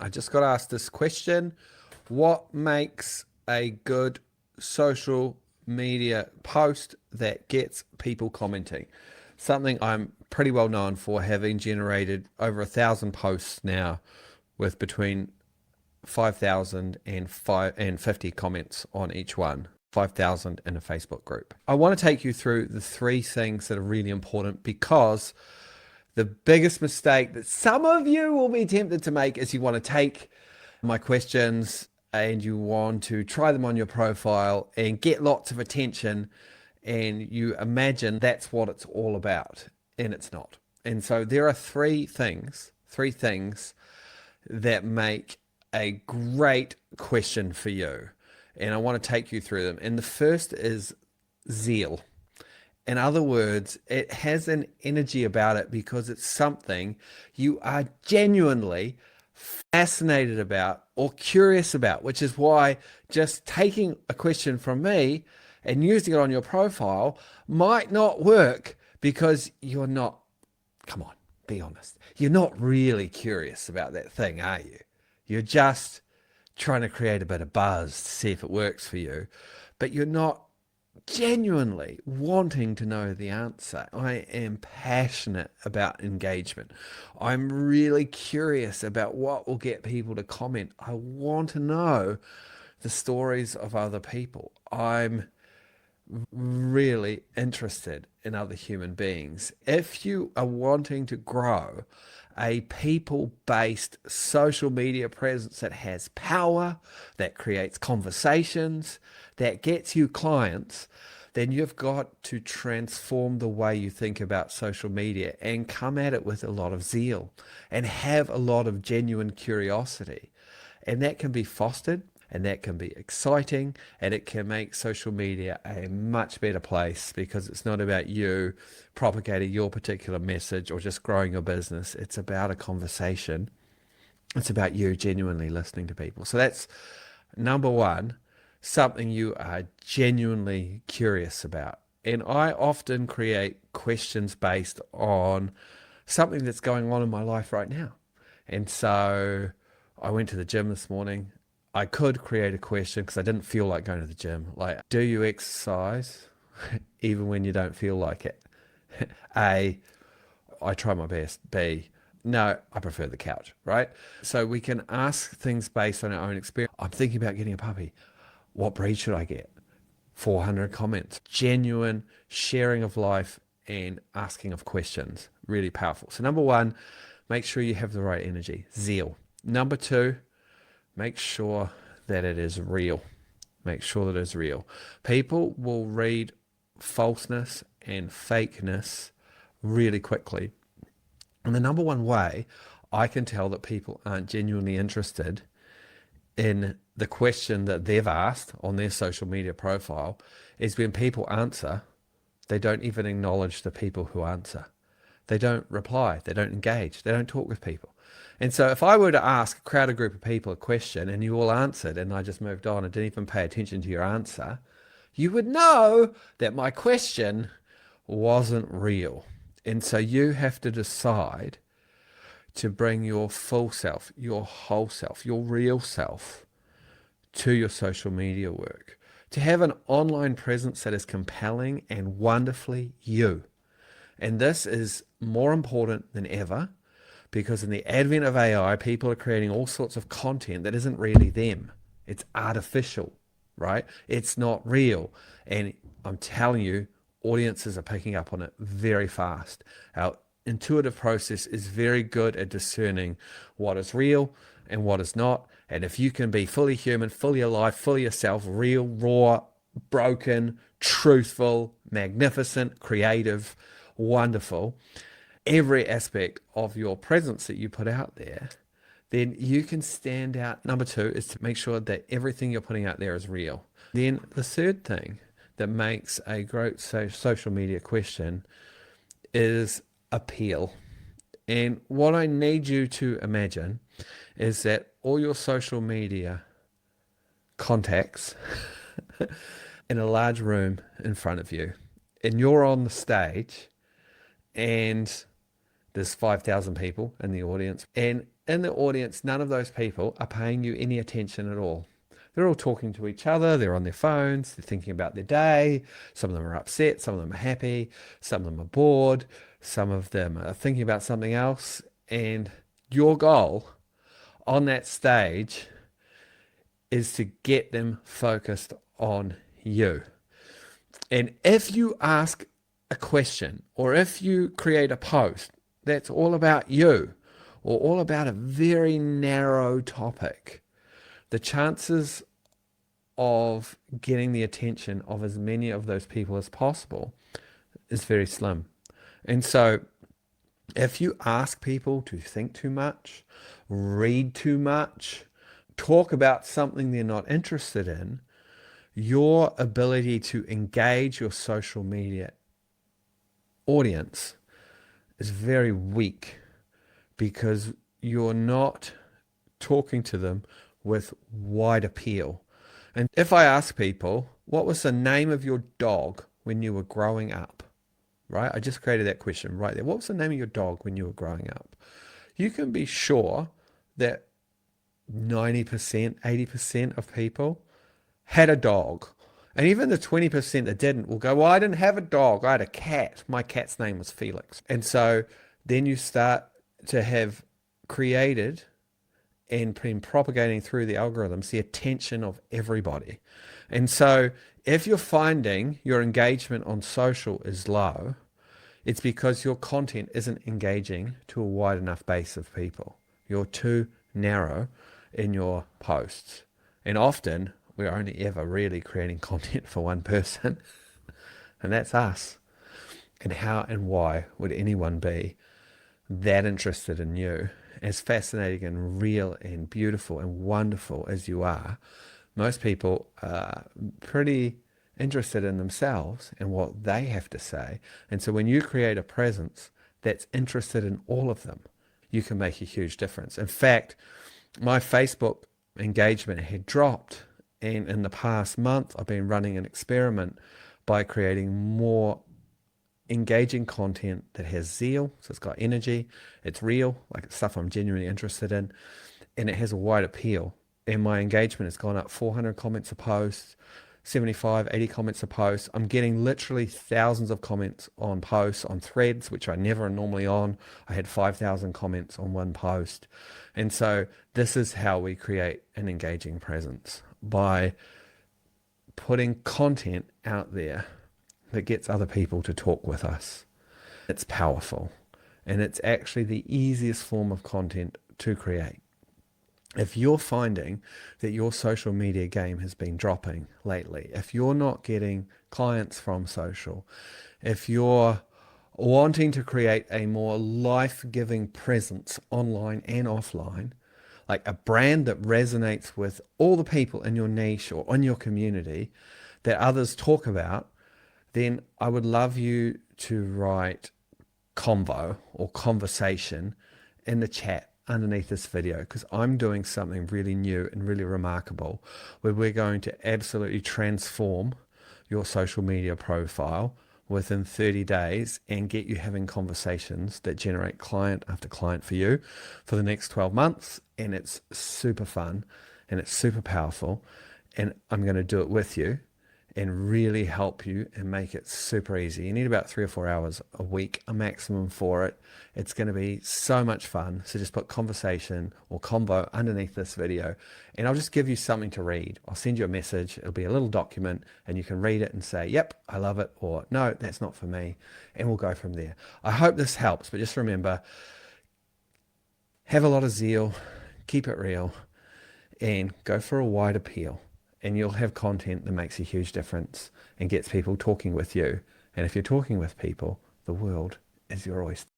I just got asked this question. What makes a good social media post that gets people commenting? Something I'm pretty well known for, having generated over 1,000 posts now with between 5,000 and 50 comments on each one. 5,000 in a Facebook group. I want to take you through the three things that are really important, because the biggest mistake that some of you will be tempted to make is you want to take my questions and you want to try them on your profile and get lots of attention, and you imagine that's what it's all about, and it's not. And so there are three things that make a great question for you, and I want to take you through them. And the first is zeal. In other words, it has an energy about it because it's something you are genuinely fascinated about or curious about, which is why just taking a question from me and using it on your profile might not work, because you're not, come on, be honest, you're not really curious about that thing, are you? You're just trying to create a bit of buzz to see if it works for you, but you're not genuinely wanting to know the answer. I am passionate about engagement. I'm really curious about what will get people to comment. I want to know the stories of other people. I'm really interested in other human beings. If you are wanting to grow a people-based social media presence that has power, that creates conversations, that gets you clients, then you've got to transform the way you think about social media and come at it with a lot of zeal and have a lot of genuine curiosity. And that can be fostered, and that can be exciting, and it can make social media a much better place, because it's not about you propagating your particular message or just growing your business. It's about a conversation. It's about you genuinely listening to people. So that's number one, something you are genuinely curious about. And I often create questions based on something that's going on in my life right now. And so I went to the gym this morning. I could create a question because I didn't feel like going to the gym. Like, do you exercise even when you don't feel like it? A, I try my best. B, no, I prefer the couch, right? So we can ask things based on our own experience. I'm thinking about getting a puppy. What breed should I get? 400 comments. Genuine sharing of life and asking of questions. Really powerful. So number one, make sure you have the right energy. Zeal. Number two, make sure that it is real. Make sure that it's real. People will read falseness and fakeness really quickly. And the number one way I can tell that people aren't genuinely interested in the question that they've asked on their social media profile is when people answer, they don't even acknowledge the people who answer. They don't reply. They don't engage. They don't talk with people. And so if I were to ask a crowded group of people a question and you all answered and I just moved on and didn't even pay attention to your answer, you would know that my question wasn't real. And so you have to decide to bring your full self, your whole self, your real self to your social media work. To have an online presence that is compelling and wonderfully you. And this is more important than ever, because in the advent of AI, people are creating all sorts of content that isn't really them. It's artificial, right? It's not real. And I'm telling you, audiences are picking up on it very fast. Our intuitive process is very good at discerning what is real and what is not. And if you can be fully human, fully alive, fully yourself, real, raw, broken, truthful, magnificent, creative, wonderful, every aspect of your presence that you put out there, then you can stand out. Number two is to make sure that everything you're putting out there is real. Then the third thing that makes a great social media question is appeal. And what I need you to imagine is that all your social media contacts in a large room in front of you, and you're on the stage, and there's 5,000 people in the audience, and in the audience, none of those people are paying you any attention at all. They're all talking to each other, they're on their phones, they're thinking about their day. Some of them are upset, some of them are happy, some of them are bored, some of them are thinking about something else. And your goal on that stage is to get them focused on you. And if you ask a question or if you create a post that's all about you or all about a very narrow topic, the chances of getting the attention of as many of those people as possible is very slim. And so if you ask people to think too much, read too much, talk about something they're not interested in, your ability to engage your social media audience is very weak because you're not talking to them with wide appeal. And if I ask people, what was the name of your dog when you were growing up? Right? I just created that question right there. What was the name of your dog when you were growing up? You can be sure that 90%, 80% of people had a dog. And even the 20% that didn't will go, well, I didn't have a dog. I had a cat. My cat's name was Felix. And so then you start to have created and been propagating through the algorithms the attention of everybody. And so if you're finding your engagement on social is low, it's because your content isn't engaging to a wide enough base of people. You're too narrow in your posts. And often we're only ever really creating content for one person, and that's us. And how and why would anyone be that interested in you? As fascinating and real and beautiful and wonderful as you are, most people are pretty interested in themselves and what they have to say. And so when you create a presence that's interested in all of them, you can make a huge difference. In fact, my Facebook engagement had dropped. And in the past month, I've been running an experiment by creating more engaging content that has zeal. So it's got energy, it's real, like it's stuff I'm genuinely interested in, and it has a wide appeal. And my engagement has gone up 400 comments a post, 75, 80 comments a post. I'm getting literally thousands of comments on posts, on threads, which I never normally on. I had 5,000 comments on one post. And so this is how we create an engaging presence, by putting content out there that gets other people to talk with us. It's powerful, and it's actually the easiest form of content to create. If you're finding that your social media game has been dropping lately, if you're not getting clients from social, if you're wanting to create a more life-giving presence online and offline, like a brand that resonates with all the people in your niche or in your community that others talk about, then I would love you to write convo or conversation in the chat underneath this video, because I'm doing something really new and really remarkable where we're going to absolutely transform your social media profile within 30 days and get you having conversations that generate client after client for you for the next 12 months. And it's super fun and it's super powerful. And I'm going to do it with you and really help you and make it super easy. You need about 3 or 4 hours a week, a maximum for it. It's going to be so much fun. So just put conversation or convo underneath this video, and I'll just give you something to read. I'll send you a message. It'll be a little document, and you can read it and say, yep, I love it, or no, that's not for me. And we'll go from there. I hope this helps, but just remember, have a lot of zeal, keep it real, and go for a wide appeal. And you'll have content that makes a huge difference and gets people talking with you. And if you're talking with people, the world is your oyster.